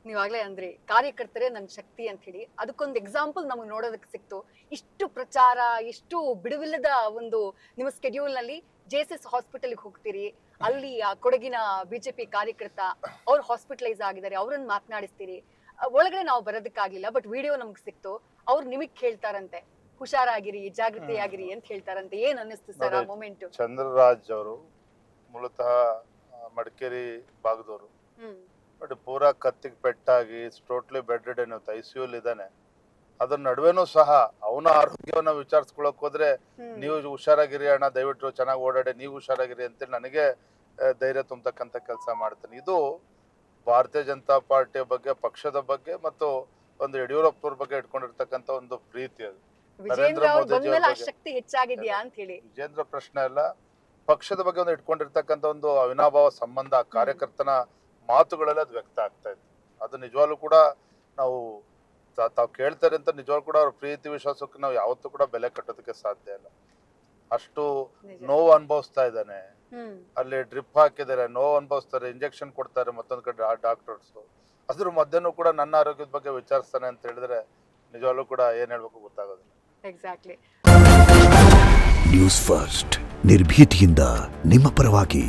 ನೀವಾಗ್ಲೇ ಅಂದ್ರೆ ಕಾರ್ಯಕರ್ತರೇ ನನ್ನ ಶಕ್ತಿ ಅಂತ ಹೇಳಿ ಅದಕ್ಕೊಂದು ಎಕ್ಸಾಂಪಲ್ ನಮಗೆ ನೋಡೋದಕ್ಕೆ ಸಿಕ್ತು. ಇಷ್ಟು ಪ್ರಚಾರ, ಇಷ್ಟು ಬಿಡುವಿಲ್ಲದ ಒಂದು ನಿಮ್ಮ ಸ್ಕೆಡ್ಯೂಲ್ ನಲ್ಲಿ JSS ಹಾಸ್ಪಿಟಲ್ಗೆ ಹೋಗ್ತೀರಿ, ಅಲ್ಲಿ ಆ ಕೊಡಗಿನ ಬಿಜೆಪಿ ಕಾರ್ಯಕರ್ತ ಅವ್ರು ಹಾಸ್ಪಿಟಲೈಸ್ ಆಗಿದ್ದಾರೆ, ಅವ್ರನ್ನ ಮಾತನಾಡಿಸ್ತೀರಿ. ಒಳಗಡೆ ನಾವು ಬರೋದಕ್ಕಾಗಿಲ್ಲ, ಬಟ್ ವಿಡಿಯೋ ನಮ್ಗೆ ಸಿಕ್ತು. ಅವ್ರು ನಿಮಗ್ ಕೇಳ್ತಾರಂತೆ ಹುಷಾರಾಗಿರಿ, ಜಾಗೃತಿಯಾಗಿರಿ ಅಂತ ಹೇಳ್ತಾರಂತೆ. ಏನ್ ಅನ್ನಿಸ್ತು ಸರ್ ಆ ಮೂಮೆಂಟ್? ಚಂದ್ರರಾಜ್ ಅವರು ಮೂಲತಃ ಮಡಿಕೇರಿ ಭಾಗದವರು, ಬಟ್ ಪೂರಾ ಕತ್ತಿಗೆ ಪೆಟ್ಟಾಗಿ ಟೋಟ್ಲಿ ಬೆಡ್ ರಿಡನ್ ICU ಇದ್ದಾನೆ. ಅದ್ರ ನಡುವೆನೂ ಸಹ ಅವನ ಆರೋಗ್ಯವನ್ನ ವಿಚಾರಿಸ್ಕೊಳಕ್ ಹೋದ್ರೆ ನೀವು ಹುಷಾರಾಗಿರಿ ಅಣ್ಣ, ದಯವಿಟ್ಟು ಚೆನ್ನಾಗಿ ಓಡಾಡಿ, ನೀವು ಹುಷಾರಾಗಿರಿ ಅಂತೇಳಿ ನನಗೆ ಧೈರ್ಯ ತುಂಬತಕ್ಕಂಥ ಕೆಲಸ ಮಾಡ್ತೇನೆ. ಇದು ಭಾರತೀಯ ಜನತಾ ಪಾರ್ಟಿಯ ಬಗ್ಗೆ, ಪಕ್ಷದ ಬಗ್ಗೆ ಮತ್ತು ಒಂದು ಯಡಿಯೂರಪ್ಪವ್ರ ಬಗ್ಗೆ ಇಟ್ಕೊಂಡಿರ್ತಕ್ಕಂಥ ಒಂದು ಪ್ರೀತಿ. ಅದು ನರೇಂದ್ರ ಮೋದಿ ಶಕ್ತಿ ಹೆಚ್ಚಾಗಿದೆಯಾ ಅಂತ ಹೇಳಿ ವಿಜೇಂದ್ರ ಪ್ರಶ್ನೆ ಅಲ್ಲ, ಪಕ್ಷದ ಬಗ್ಗೆ ಒಂದು ಇಟ್ಕೊಂಡಿರ್ತಕ್ಕಂಥ ಒಂದು ಅವಿನಾಭಾವ ಸಂಬಂಧ, ಕಾರ್ಯಕರ್ತನ ಮಾತುಗಳೆಲ್ಲ ಅದು ವ್ಯಕ್ತ ಆಗ್ತಾ ಇತ್ತು. ಅದು ನಿಜವಾಗ್ಲೂ ಕೂಡ ನಾವು ತಾವು ಕೇಳ್ತಾರೆ ಅಂತ ನಿಜವಾಗ್ಲೂ ಕೂಡ ಅವ್ರ ಪ್ರೀತಿ ವಿಶ್ವಾಸಕ್ಕೆ ನಾವು ಯಾವತ್ತೂ ಕೂಡ ಬೆಲೆ ಕಟ್ಟೋದಕ್ಕೆ ಸಾಧ್ಯ ಇಲ್ಲ. ಅಷ್ಟು ನೋವು ಅನುಭವಿಸ್ತಾ ಇದ್ದಾನೆ, ಅಲ್ಲಿ ಡ್ರಿಪ್ ಹಾಕಿದ್ದಾರೆ, ನೋವು ಅನುಭವಿಸ್ತಾರೆ, ಇಂಜೆಕ್ಷನ್ ಕೊಡ್ತಾರೆ ಮತ್ತೊಂದ್ ಕಡೆ ಡಾಕ್ಟರ್ಸ್. ಅದ್ರ ಮಧ್ಯನೂ ಕೂಡ ನನ್ನ ಆರೋಗ್ಯದ ಬಗ್ಗೆ ವಿಚಾರಿಸ್ತಾನೆ ಅಂತ ಹೇಳಿದ್ರೆ ನಿಜವಾಗ್ಲೂ ಕೂಡ ಏನ್ ಹೇಳ್ಬೇಕು ಗೊತ್ತಾಗೋದಿಲ್ಲ. ಎಕ್ಸಾಕ್ಟ್ಲಿ. ನ್ಯೂಸ್ ಫಸ್ಟ್ ನಿರ್ಭೀತಿಯಿಂದ ನಿಮ್ಮ ಪರವಾಗಿ.